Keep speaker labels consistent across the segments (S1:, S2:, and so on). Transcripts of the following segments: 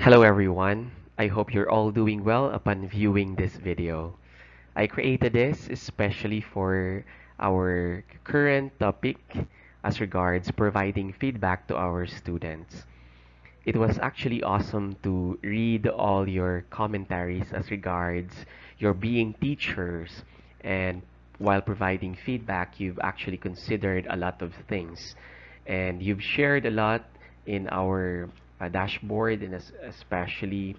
S1: Hello everyone. I hope you're all doing well upon viewing this video. I created this especially for our current topic as regards providing feedback to our students. It was actually awesome to read all your commentaries as regards your being teachers, and while providing feedback, you've actually considered a lot of things, and you've shared a lot in our dashboard, and especially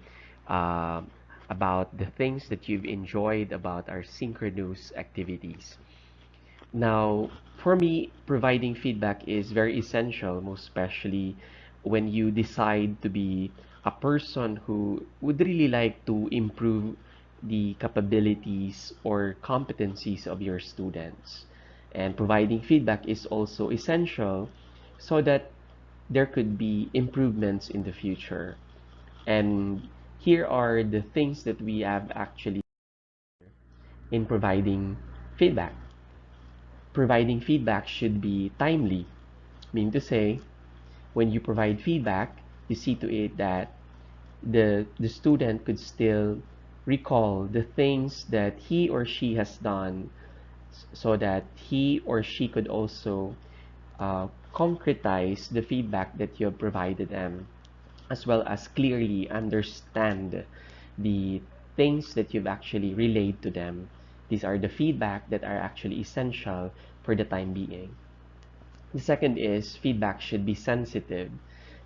S1: uh, about the things that you've enjoyed about our synchronous activities. Now, for me, providing feedback is very essential, most especially when you decide to be a person who would really like to improve the capabilities or competencies of your students. And providing feedback is also essential so that there could be improvements in the future. And here are the things that we have actually in providing feedback. Providing feedback should be timely, meaning to say, when you provide feedback, you see to it that the student could still recall the things that he or she has done so that he or she could also concretize the feedback that you have provided them, as well as clearly understand the things that you've actually relayed to them. These are the feedback that are actually essential for the time being. The second is feedback should be sensitive.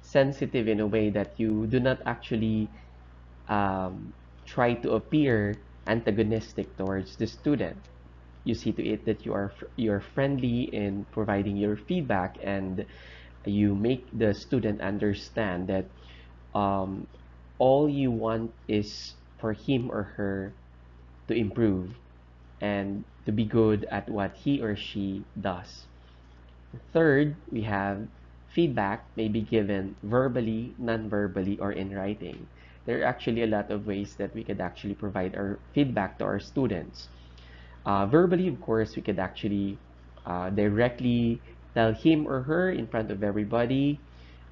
S1: Sensitive in a way that you do not actually try to appear antagonistic towards the student. You see to it that you're friendly in providing your feedback, and you make the student understand that um, all you want is for him or her to improve and to be good at what he or she does. Third, we have feedback may be given verbally, non-verbally, or in writing. There are actually a lot of ways that we could actually provide our feedback to our students. Verbally, of course, we could actually directly tell him or her in front of everybody,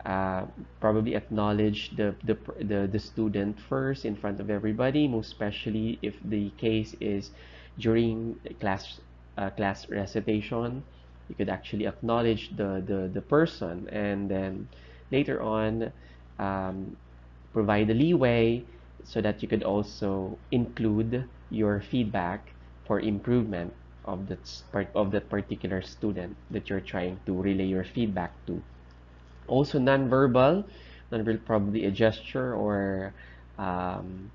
S1: uh, probably acknowledge the student first in front of everybody, most especially if the case is during class recitation. You could actually acknowledge the person, and then later on um, provide a leeway so that you could also include your feedback for improvement of that particular student that you're trying to relay your feedback to. Also nonverbal, probably a gesture or um,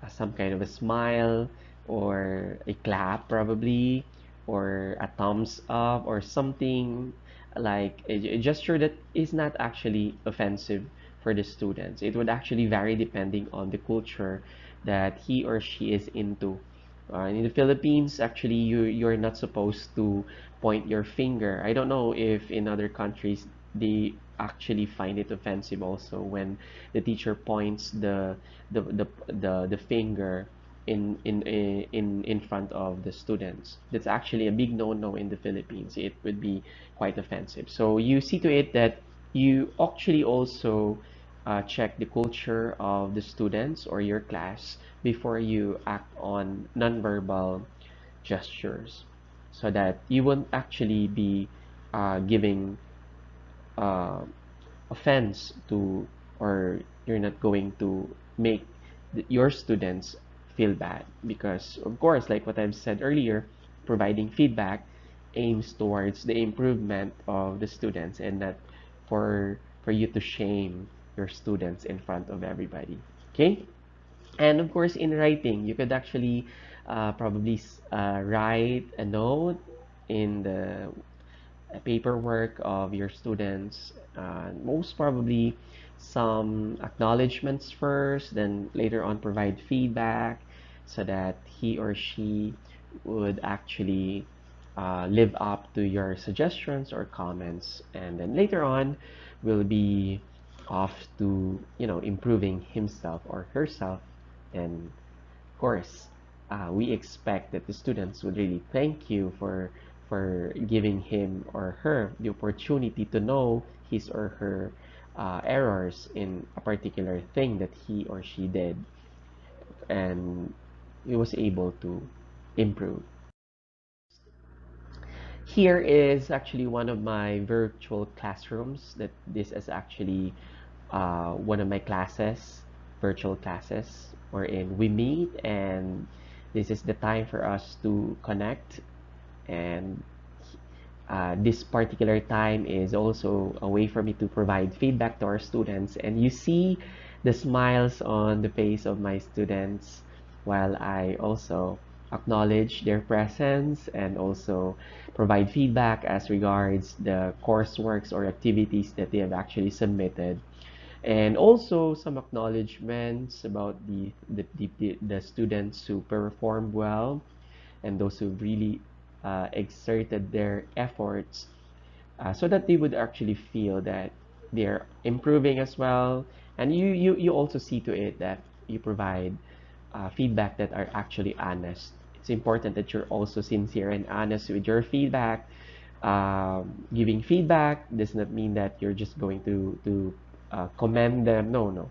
S1: some kind of a smile or a clap probably, or a thumbs up or something like a gesture that is not actually offensive for the students. It would actually vary depending on the culture that he or she is into. In the Philippines, actually, you're not supposed to point your finger. I don't know if in other countries they actually find it offensive also when the teacher points the finger in front of the students. That's actually a big no-no in the Philippines. It would be quite offensive. So you see to it that you actually also check the culture of the students or your class before you act on nonverbal gestures, so that you won't actually be giving uh, offense to, or you're not going to make your students feel bad, because of course, like what I've said earlier, providing feedback aims towards the improvement of the students, and not for you to shame your students in front of everybody. Okay. And of course, in writing, you could actually probably write a note in the paperwork of your students. Most probably some acknowledgments first, then later on provide feedback so that he or she would actually live up to your suggestions or comments, and then later on will be off to improving himself or herself. And of course, we expect that the students would really thank you for giving him or her the opportunity to know his or her errors in a particular thing that he or she did, and he was able to improve. Here is actually one of my virtual classrooms. That this is actually one of my classes, virtual classes, wherein we meet, and this is the time for us to connect. And this particular time is also a way for me to provide feedback to our students. And you see the smiles on the face of my students while I also acknowledge their presence and also provide feedback as regards the courseworks or activities that they have actually submitted. And also some acknowledgements about the students who performed well and those who really exerted their efforts, so that they would actually feel that they're improving as well. And you also see to it that you provide feedback that are actually honest. It's important that you're also sincere and honest with your feedback. Giving feedback does not mean that you're just going to commend them. No, no.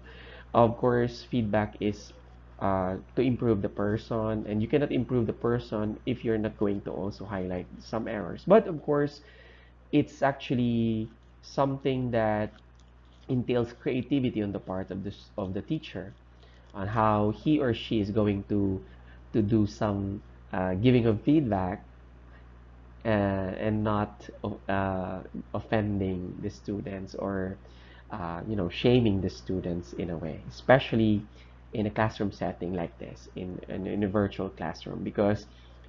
S1: Of course, feedback is to improve the person, and you cannot improve the person if you're not going to also highlight some errors. But of course, it's actually something that entails creativity on the part of the teacher on how he or she is going to do some giving of feedback, and not offending the students or shaming the students in a way, especially in a classroom setting like this, in a virtual classroom, because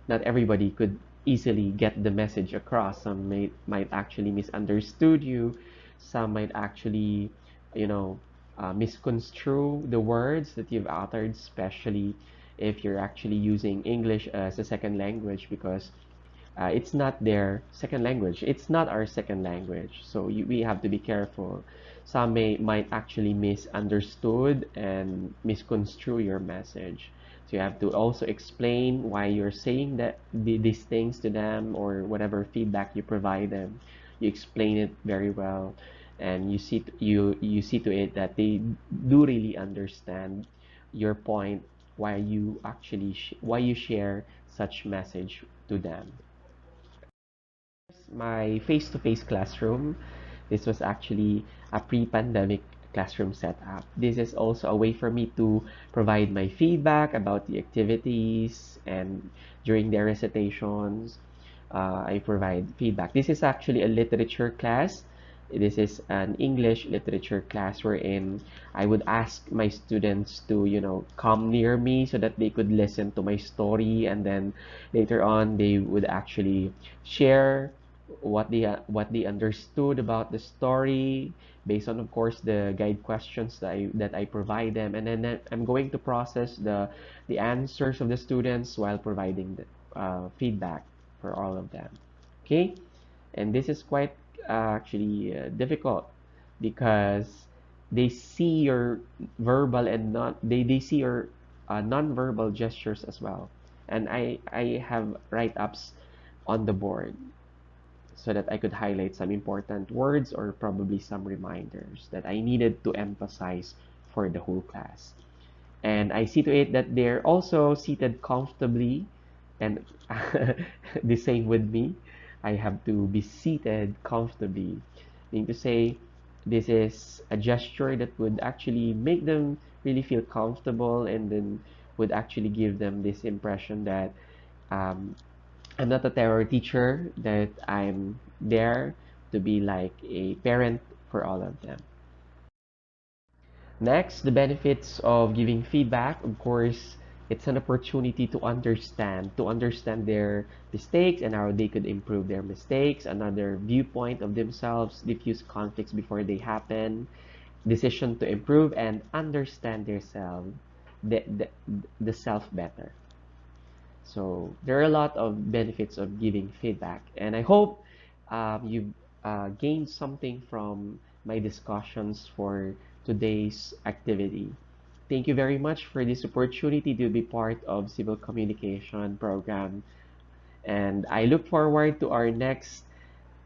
S1: not everybody could easily get the message across. Some might actually misunderstood you. Some might actually, you know, misconstrue the words that you've uttered, especially if you're actually using English as a second language, because it's not their second language. It's not our second language. So we have to be careful. Some might actually misunderstood and misconstrue your message. So you have to also explain why you're saying these things to them, or whatever feedback you provide them. You explain it very well, and you see to it that they do really understand your point, why you actually why you share such message to them. My face-to-face classroom. This was actually a pre-pandemic classroom setup. This is also a way for me to provide my feedback about the activities, and during their recitations, I provide feedback. This is actually a literature class. This is an English literature class wherein I would ask my students to, come near me so that they could listen to my story, and then later on they would actually share what they understood about the story based on, of course, the guide questions that I provide them, and then I'm going to process the answers of the students while providing the feedback for all of them. Okay, and this is quite actually difficult, because they see your verbal and not they see your non-verbal gestures as well, and I have write-ups on the board so that I could highlight some important words or probably some reminders that I needed to emphasize for the whole class. And I see to it that they're also seated comfortably, and the same with me. I have to be seated comfortably, meaning to say, this is a gesture that would actually make them really feel comfortable, and then would actually give them this impression that um, I'm not a terror teacher, that I'm there to be like a parent for all of them. Next, the benefits of giving feedback. Of course, it's an opportunity to understand their mistakes and how they could improve their mistakes, another viewpoint of themselves, diffuse conflicts before they happen, decision to improve and understand themselves, the self better. So there are a lot of benefits of giving feedback, and I hope you've gained something from my discussions for today's activity. Thank you very much for this opportunity to be part of Civil Communication program, and I look forward to our next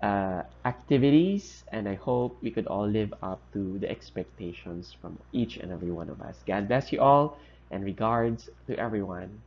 S1: activities, and I hope we could all live up to the expectations from each and every one of us. God bless you all, and regards to everyone.